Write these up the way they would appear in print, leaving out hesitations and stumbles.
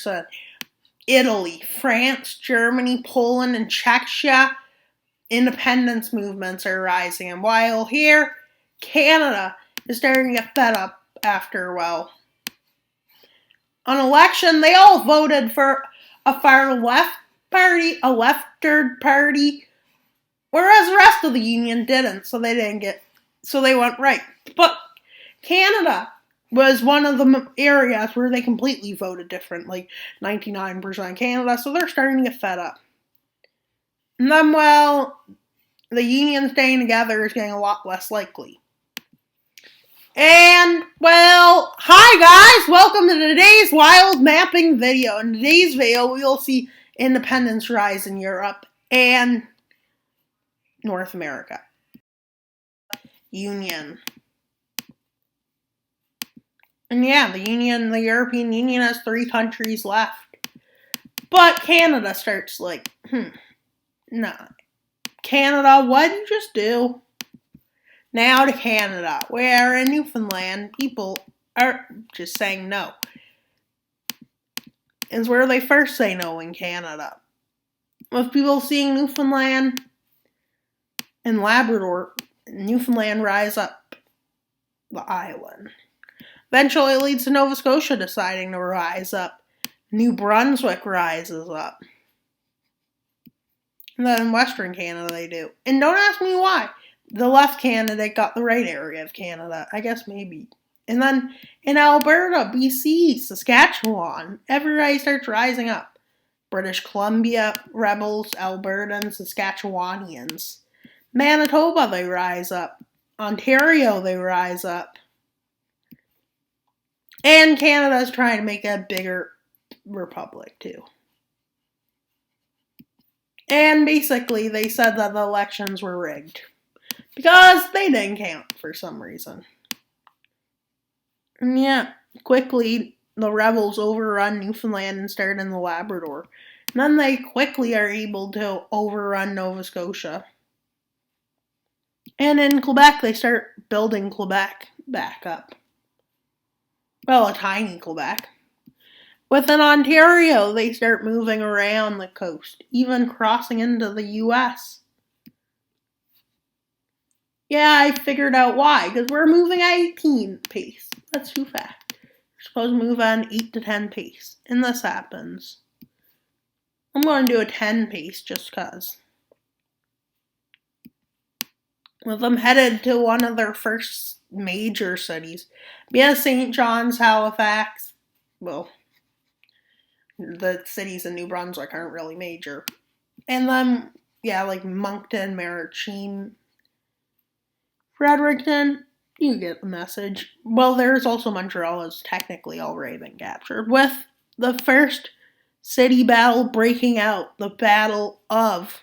person. Italy, France, Germany, Poland, and Czechia, independence movements are rising. And while here, Canada is starting to get fed up after, well, on election, they all voted for a far left party, a left-third party, whereas the rest of the Union didn't, so they went right. But Canada was one of the areas where they completely voted different, like 99% Canada, so they're starting to get fed up. And then, well, the Union staying together is getting a lot less likely. And, well, hi guys! Welcome to today's wild mapping video. In today's video, we will see independence rise in Europe and North America. Union. And yeah, the European Union has 3 countries left. But Canada starts like, nah. Canada, what did you just do? Now to Canada, where in Newfoundland, people are just saying no. It's where they first say no in Canada. With people seeing Newfoundland and Labrador, Newfoundland rise up the island. Eventually it leads to Nova Scotia deciding to rise up. New Brunswick rises up. And then in Western Canada they do. And don't ask me why. The left candidate got the right area of Canada. I guess maybe. And then in Alberta, BC, Saskatchewan, everybody starts rising up. British Columbia rebels, Albertans, Saskatchewanians. Manitoba, they rise up. Ontario, they rise up. And Canada's trying to make a bigger republic, too. And basically, they said that the elections were rigged. Because they didn't count for some reason. And yeah, quickly, the rebels overrun Newfoundland and start in the Labrador. And then they quickly are able to overrun Nova Scotia. And in Quebec, they start building Quebec back up. Well, a tiny Quebec. Within Ontario, they start moving around the coast, even crossing into the U.S. Yeah, I figured out why, because we're moving at 18 pace. That's too fast. We're supposed to move at an 8 to 10 pace, and this happens. I'm going to do a 10 pace just because. With them headed to one of their first major cities. Yeah, St. John's, Halifax. Well, the cities in New Brunswick aren't really major. And then, yeah, like Moncton, Maritime, Fredericton, you get the message. Well, there's also Montreal has technically already been captured, with the first city battle breaking out, the Battle of...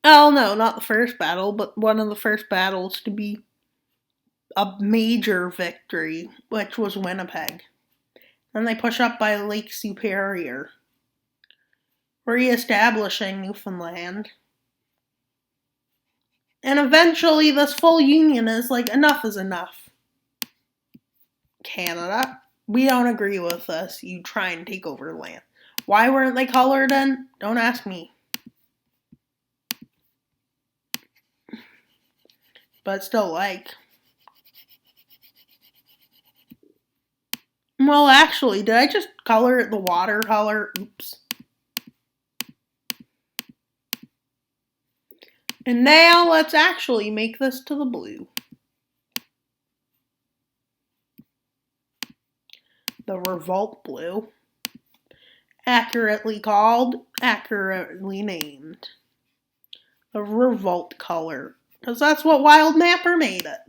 Oh, no, not the first battle, but one of the first battles to be a major victory, which was Winnipeg. Then they push up by Lake Superior, re-establishing Newfoundland. And eventually this full union is like, enough is enough. Canada, we don't agree with this. You try and take over land. Why weren't they colored in? Don't ask me. But still like. Well, actually, did I just color it the watercolor? Oops. And now let's actually make this to the blue. The Revolt Blue. Accurately called, accurately named. The Revolt color. Because that's what Wild Mapper made it.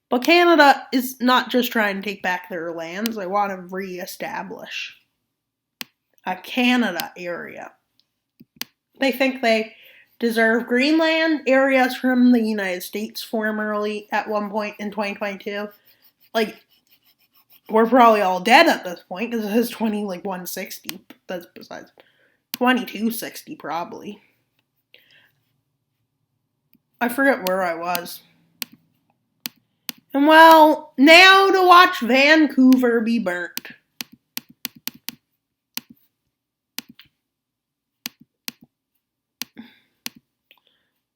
But Canada is not just trying to take back their lands. They want to re-establish a Canada area. They think they deserve Greenland, areas from the United States formerly at one point in 2022. Like, we're probably all dead at this point because it is 160. That's besides 2260 probably. I forget where I was. And well, now to watch Vancouver be burnt.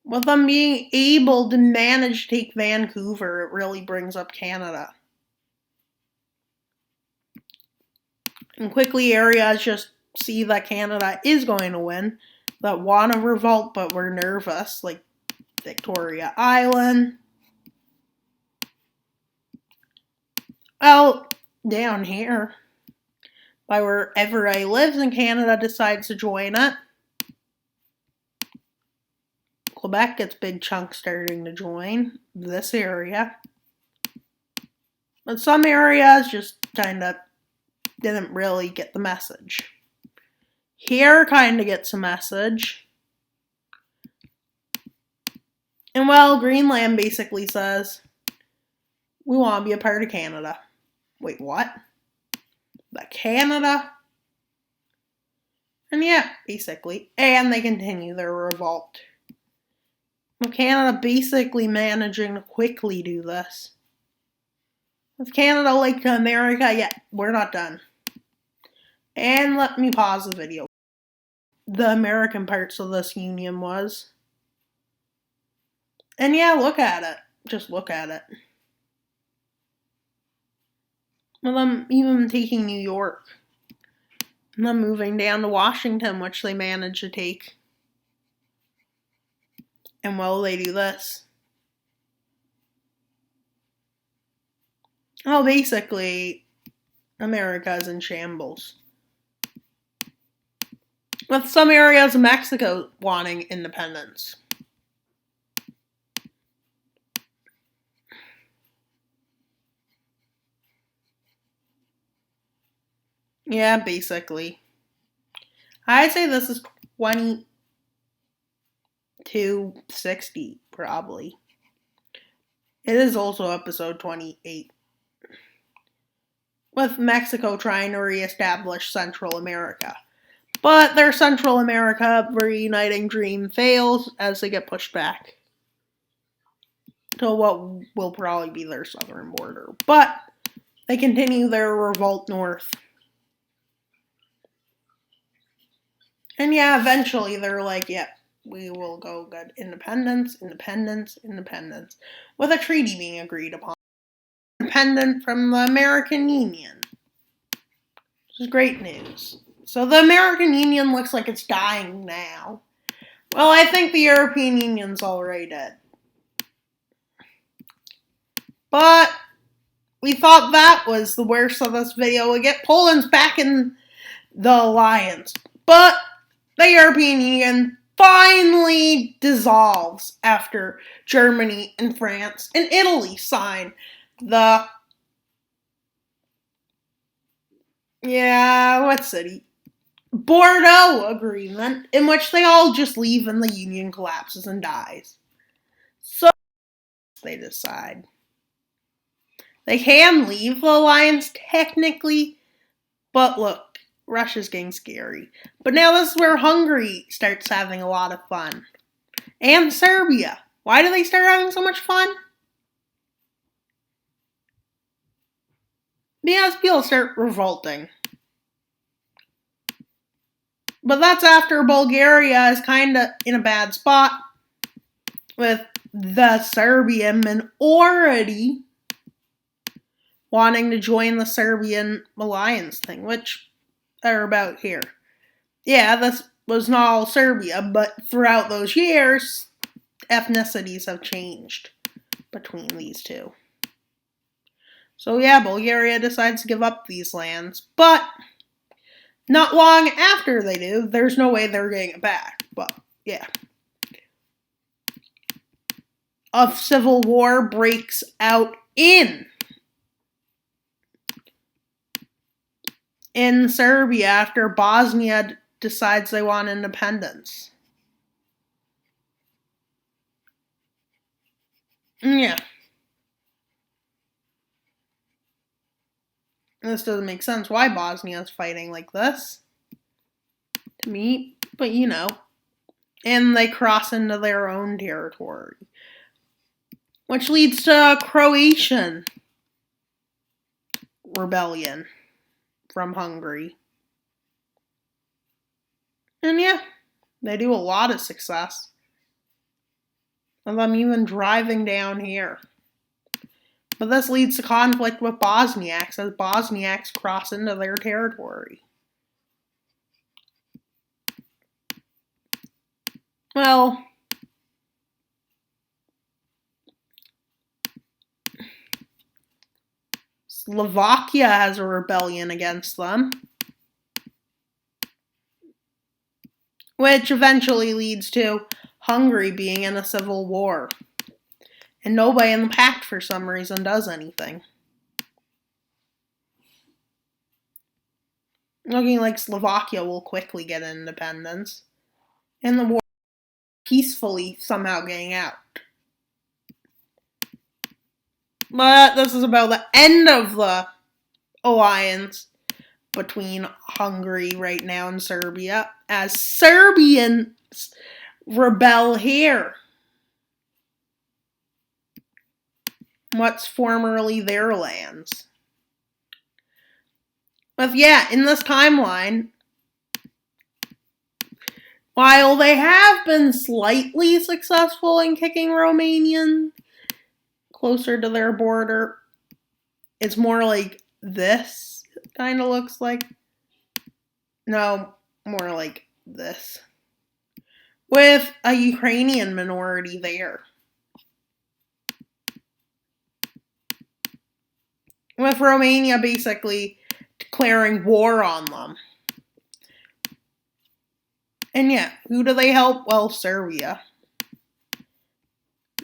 With them being able to manage to take Vancouver, it really brings up Canada. And quickly, areas just see that Canada is going to win, that want to revolt but were nervous, like Victoria Island. Well, down here, by wherever I live in Canada decides to join it. Quebec gets big chunks starting to join this area. But some areas just kind of didn't really get the message. Here kind of gets a message. And well, Greenland basically says, we want to be a part of Canada. Wait, what? But Canada? And yeah, basically. And they continue their revolt. With Canada basically managing to quickly do this. With Canada like America, yeah, we're not done. And let me pause the video. The American parts of this union was. And yeah, look at it. Just look at it. Well, them even taking New York. And them moving down to Washington, which they managed to take. And well, they do this. Oh, basically, America is in shambles. With some areas of Mexico wanting independence. Yeah, basically. I'd say this is 2260, probably. It is also episode 28. With Mexico trying to reestablish Central America. But their Central America reuniting dream fails as they get pushed back to what will probably be their southern border. But they continue their revolt north. And yeah, eventually they're like, yeah, we will go get independence, independence, independence. With a treaty being agreed upon. Independent from the American Union. Which is great news. So the American Union looks like it's dying now. Well, I think the European Union's already dead. But we thought that was the worst of this video. We get Poland's back in the alliance. But the European Union finally dissolves after Germany and France and Italy sign the what city? Bordeaux Agreement, in which they all just leave and the Union collapses and dies. So they decide. They can leave the alliance technically, but look, Russia's getting scary. But now this is where Hungary starts having a lot of fun. And Serbia. Why do they start having so much fun? Because people start revolting. But that's after Bulgaria is kind of in a bad spot with the Serbian minority wanting to join the Serbian alliance thing, which are about here. Yeah, this was not all Serbia, but throughout those years, ethnicities have changed between these two. So yeah, Bulgaria decides to give up these lands, but not long after they do, there's no way they're getting it back. But yeah. A civil war breaks out in Serbia after Bosnia decides they want independence. Yeah. This doesn't make sense why Bosnia is fighting like this. To me, but you know. And they cross into their own territory. which leads to Croatian rebellion from Hungary. And yeah, they do a lot of success. And them even driving down here. But this leads to conflict with Bosniaks as Bosniaks cross into their territory. Well, Slovakia has a rebellion against them, which eventually leads to Hungary being in a civil war. And nobody in the pact, for some reason, does anything. Looking like Slovakia will quickly get independence. And the war peacefully somehow getting out. But this is about the end of the alliance between Hungary right now and Serbia, as Serbians rebel here. What's formerly their lands. But yeah, in this timeline, while they have been slightly successful in kicking Romanian closer to their border, it's more like this kind of looks like. No, more like this. With a Ukrainian minority there. With Romania basically declaring war on them. And yeah, who do they help? Well, Serbia.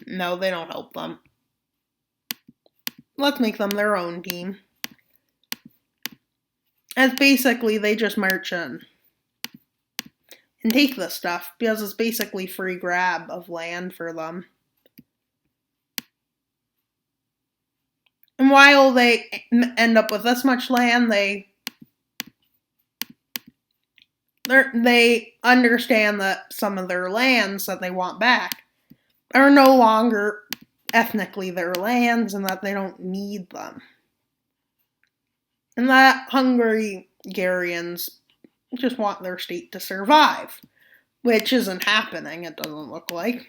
No, they don't help them. Let's make them their own team. As basically they just march in and take this stuff because it's basically free grab of land for them. And while they end up with this much land, they understand that some of their lands that they want back are no longer ethnically their lands and that they don't need them. And that Hungarians just want their state to survive, which isn't happening, it doesn't look like.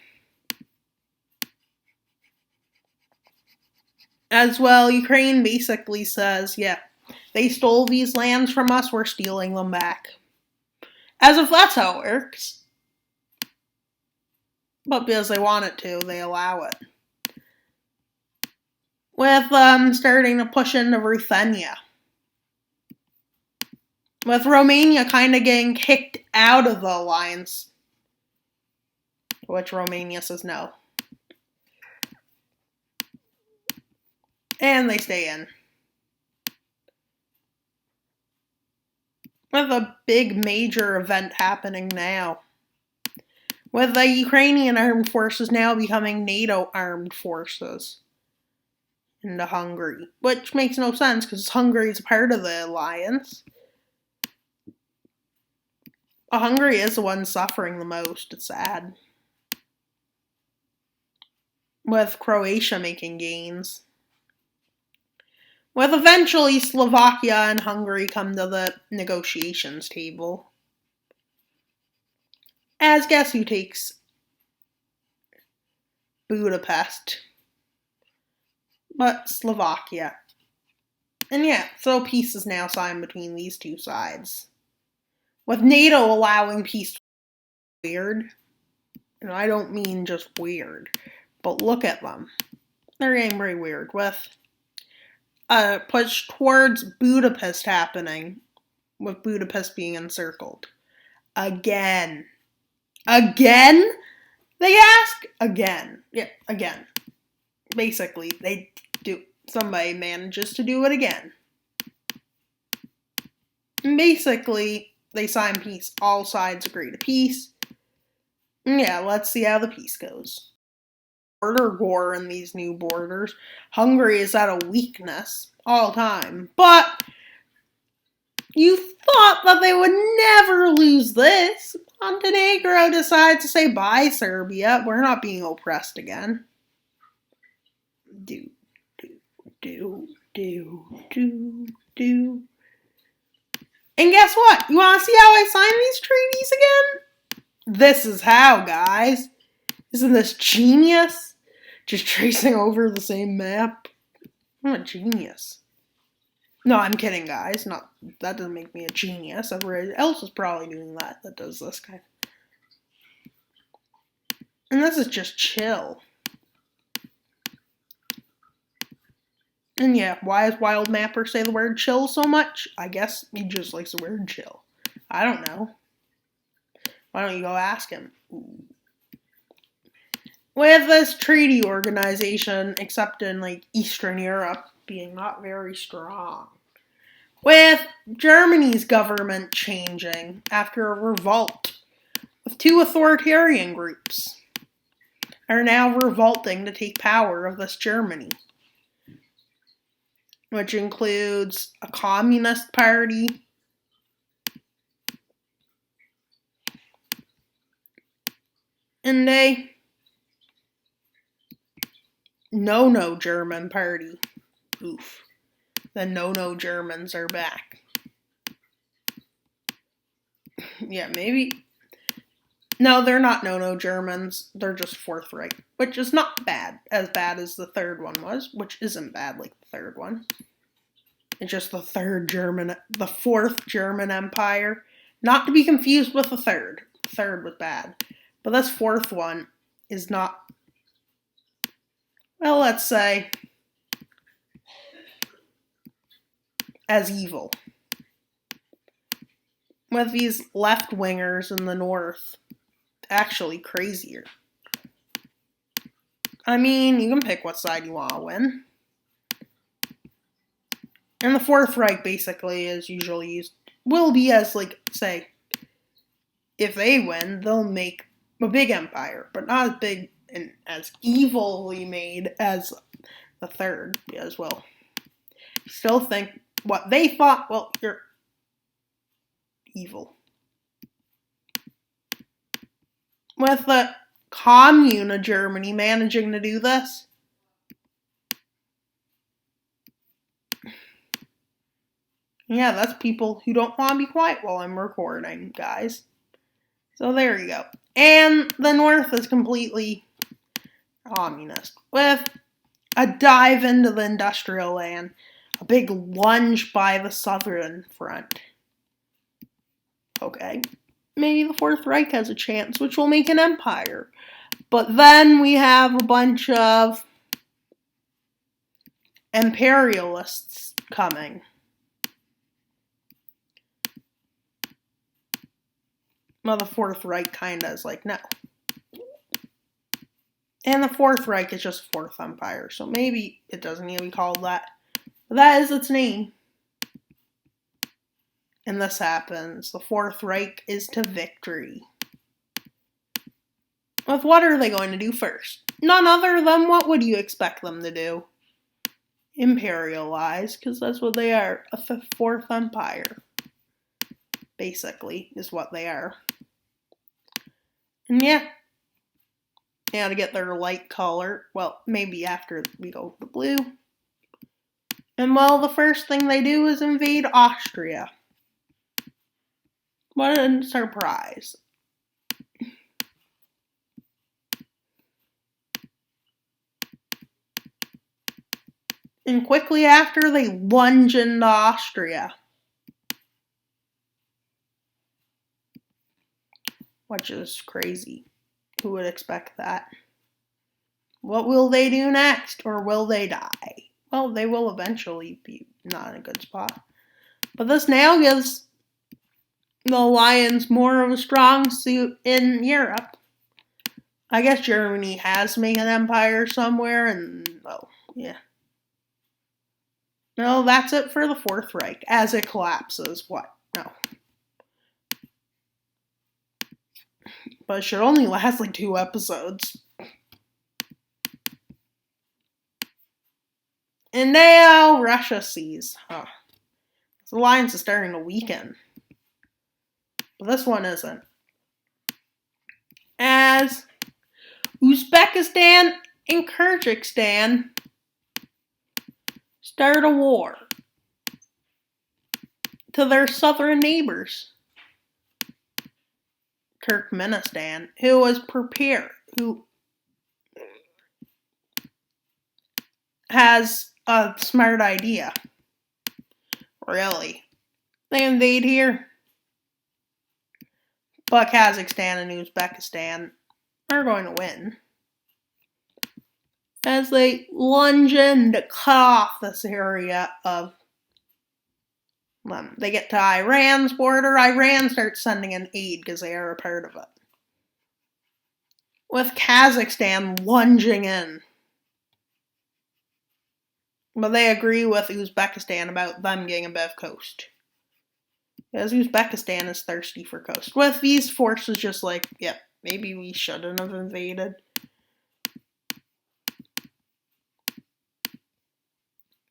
As well, Ukraine basically says, yeah, they stole these lands from us, we're stealing them back. As if that's how it works. But because they want it to, they allow it. With starting to push into Ruthenia. With Romania kind of getting kicked out of the alliance. Which Romania says no. And they stay in. With a big major event happening now. With the Ukrainian armed forces now becoming NATO armed forces. Into Hungary. Which makes no sense because Hungary is part of the alliance. Hungary is the one suffering the most. It's sad. With Croatia making gains. With eventually Slovakia and Hungary come to the negotiations table. As guess who takes Budapest? But Slovakia. And yeah, so peace is now signed between these two sides. With NATO allowing peace, weird. And I don't mean just weird, but look at them. They're getting very weird. With a push towards Budapest happening, with Budapest being encircled. Again. Again? They ask? Again. Yeah, again. Basically, somebody manages to do it again. And basically, they sign peace. All sides agree to peace. Yeah, let's see how the peace goes. Border war in these new borders. Hungary is at a weakness all time. But you thought that they would never lose this. Montenegro decides to say, bye, Serbia. We're not being oppressed again. Do, do, do, do, do. And guess what? You want to see how I sign these treaties again? This is how, guys. Isn't this genius? Just tracing over the same map. I'm a genius. No, I'm kidding, guys. That doesn't make me a genius. Everybody else is probably doing that does this kind. And this is just chill. And yeah, why does Wild Mapper say the word chill so much? I guess he just likes the word chill. I don't know. Why don't you go ask him? Ooh. With this treaty organization, except in Eastern Europe, being not very strong. With Germany's government changing after a revolt, with two authoritarian groups are now revolting to take power of this Germany, which includes a communist party, and a no German party. Oof. The no Germans are back. Yeah, maybe. No, they're not no Germans. They're just Fourth Reich, which is not bad as the third one was, which isn't bad like the third one. It's just the fourth German Empire. Not to be confused with the third. The third was bad. But this fourth one is not, well, let's say, as evil. With these left-wingers in the north, actually crazier. I mean, you can pick what side you want to win. And the Fourth Reich basically is usually used, will be as, say, if they win, they'll make a big empire, but not as big and as evilly made as the third, as well. Still think what they thought, well, you're evil. With the commune of Germany managing to do this, yeah, that's people who don't want to be quiet while I'm recording, guys. So there you go. And the North is completely communist. With a dive into the industrial land, a big lunge by the Southern Front. Okay, maybe the Fourth Reich has a chance, which will make an empire. But then we have a bunch of imperialists coming. Well, the Fourth Reich kind of is like, no. And the Fourth Reich is just Fourth Empire, so maybe it doesn't need to be called that. But that is its name. And this happens. The Fourth Reich is to victory. With what are they going to do first? None other than what would you expect them to do? Imperialize, because that's what they are. A Fourth Empire. Basically, is what they are. And yeah. They ought to get their light color. Well, maybe after we go the blue. And well, the first thing they do is invade Austria. What a surprise. And quickly after, they lunge into Austria. Which is crazy. Who would expect that? What will they do next? Or will they die? Well, they will eventually be not in a good spot. But this now gives the Lions more of a strong suit in Europe. I guess Germany has made an empire somewhere, and, well, yeah. No, that's it for the Fourth Reich. As it collapses, what? No. But it should only last 2 episodes. And now Russia sees. Huh. The alliance is starting to weaken. But this one isn't. As Uzbekistan and Kyrgyzstan start a war to their southern neighbors, Turkmenistan, who was prepared, who has a smart idea. Really. They invade here. But Kazakhstan and Uzbekistan are going to win, as they lunge in to cut off this area of them. They get to Iran's border. Iran starts sending in aid because they are a part of it, with Kazakhstan lunging in. But they agree with Uzbekistan about them getting a bit of coast, because Uzbekistan is thirsty for coast. With these forces just like, yep, maybe we shouldn't have invaded.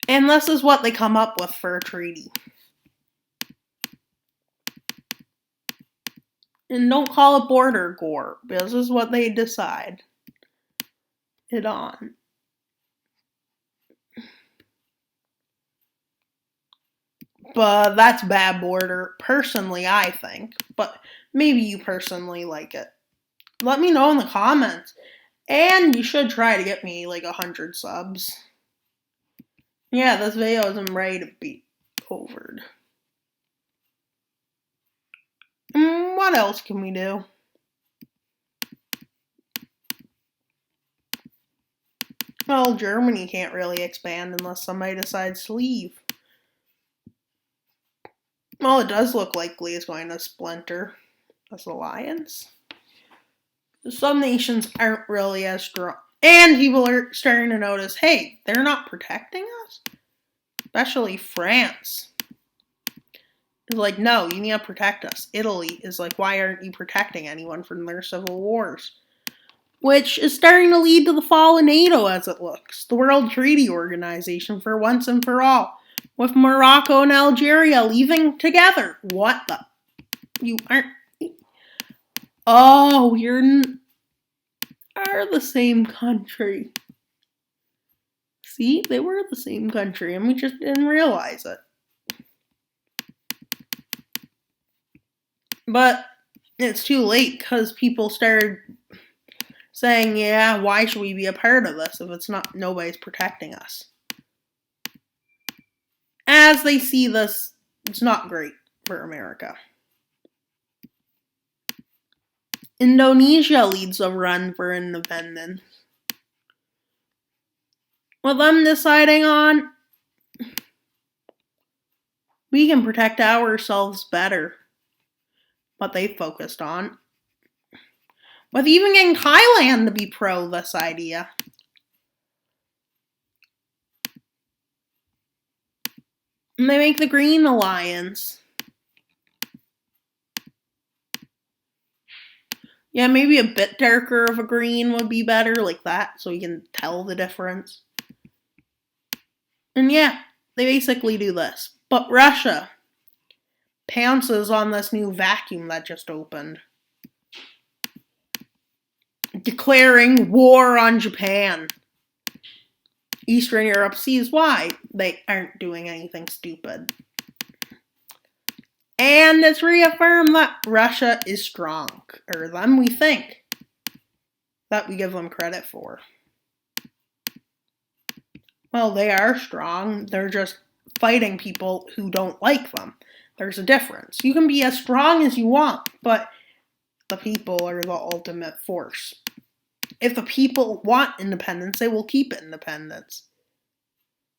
And this is what they come up with for a treaty. And don't call it border gore, because this is what they decide it on. But that's bad border, personally, I think. But maybe you personally like it. Let me know in the comments. And you should try to get me like 100 subs. Yeah, this video isn't ready to be overed. What else can we do? Well, Germany can't really expand unless somebody decides to leave. Well, it does look likely it's going to splinter this alliance. Some nations aren't really as strong. And people are starting to notice, hey, they're not protecting us? Especially France. It's like, no, you need to protect us. Italy is like, why aren't you protecting anyone from their civil wars? Which is starting to lead to the fall of NATO as it looks. The World Treaty Organization for once and for all. With Morocco and Algeria leaving together. What the? You aren't... Oh, are the same country. See, they were the same country and we just didn't realize it. But it's too late because people started saying, yeah, why should we be a part of this if it's not, nobody's protecting us? As they see this, it's not great for America. Indonesia leads a run for independence, with them deciding on, we can protect ourselves better. What they focused on, with even getting Thailand to be pro this idea. And they make the Green Alliance. Yeah, maybe a bit darker of a green would be better, like that, so you can tell the difference. And yeah, they basically do this. But Russia pounces on this new vacuum that just opened, declaring war on Japan. Eastern Europe sees why they aren't doing anything stupid. And it's reaffirmed that Russia is stronger than we think, that we give them credit for. Well, they are strong. They're just fighting people who don't like them. There's a difference. You can be as strong as you want, but the people are the ultimate force. If the people want independence, they will keep independence.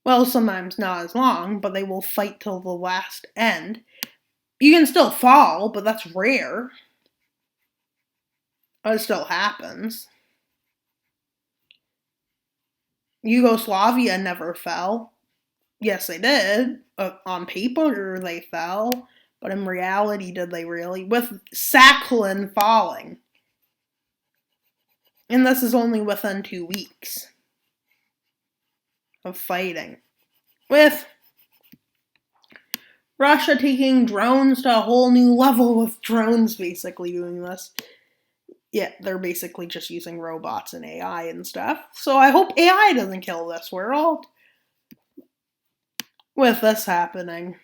Well, sometimes not as long, but they will fight till the last end. You can still fall, but that's rare. But it still happens. Yugoslavia never fell. Yes, they did. On paper, they fell. But in reality, did they really? With Sakhalin falling. And this is only within 2 weeks of fighting. With Russia taking drones to a whole new level with drones basically doing this. Yeah, they're basically just using robots and AI and stuff. So I hope AI doesn't kill this world. with this happening.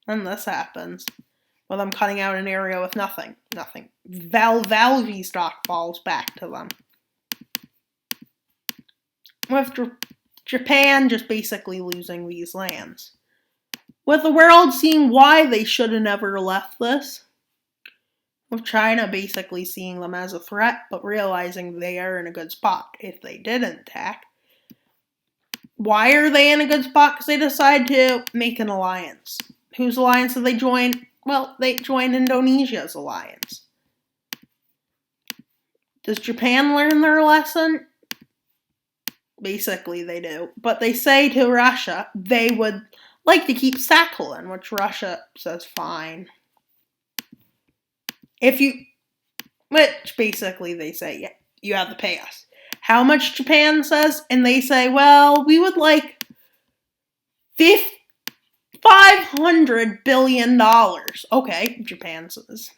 And this happens. With them cutting out an area with nothing. Nothing. Valve stock falls back to them. With Japan just basically losing these lands. With the world seeing why they should have never left this. With China basically seeing them as a threat, but realizing they are in a good spot if they didn't attack. Why are they in a good spot? Because they decide to make an alliance. Whose alliance did they join? Well, they joined Indonesia's alliance. Does Japan learn their lesson? Basically, they do. But they say to Russia they would like to keep Sakhalin, which Russia says fine. Which basically they say, yeah, you have to pay us. How much Japan says? And they say, well, we would like $500 billion. Okay, Japan says.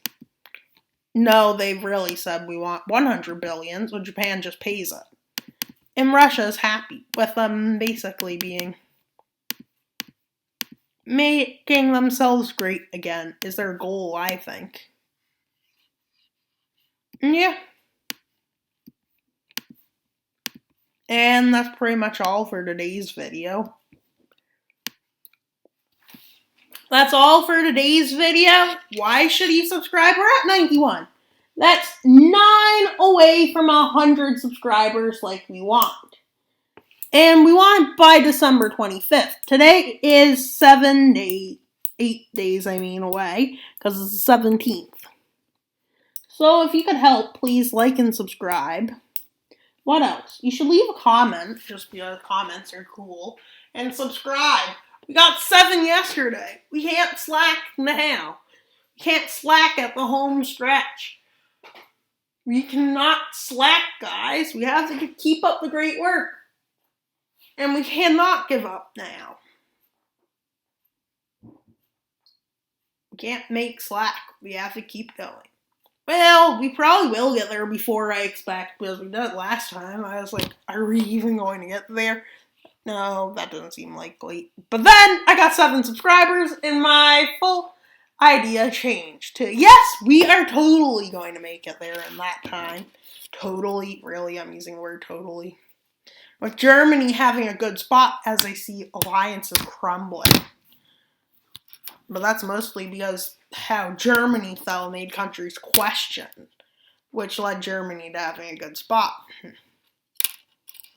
No, they've really said we want 100 billion, so Japan just pays it. And Russia is happy with them basically making themselves great again is their goal, I think. Yeah. And that's pretty much all for today's video. That's all for today's video. Why should you subscribe? We're at 91. That's 9 away from 100 subscribers like we want. And we want it by December 25th. Today is 8 days away, because it's the 17th. So if you could help, please like and subscribe. What else? You should leave a comment, just because comments are cool. And subscribe. We got 7 yesterday. We can't slack now. We can't slack at the home stretch. We cannot slack, guys. We have to keep up the great work. And we cannot give up now. We can't make slack. We have to keep going. Well, we probably will get there before I expect, because we did it last time. I was like, are we even going to get there? No, that doesn't seem likely. But then I got 7 subscribers and my full idea changed to, yes, we are totally going to make it there in that time. Totally, really, I'm using the word totally. With Germany having a good spot as I see alliances crumbling. But that's mostly because how Germany fell made countries question, which led Germany to having a good spot.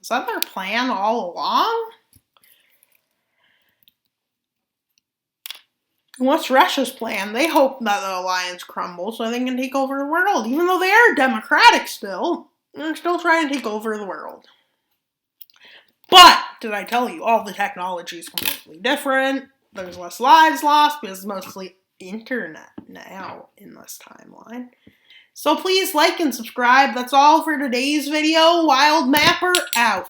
Is that their plan all along? What's Russia's plan? They hope that the alliance crumbles so they can take over the world. Even though they are democratic still, they're still trying to take over the world. But, did I tell you, all the technology is completely different. There's less lives lost because it's mostly internet now in this timeline. So please like and subscribe. That's all for today's video. Wild Mapper out.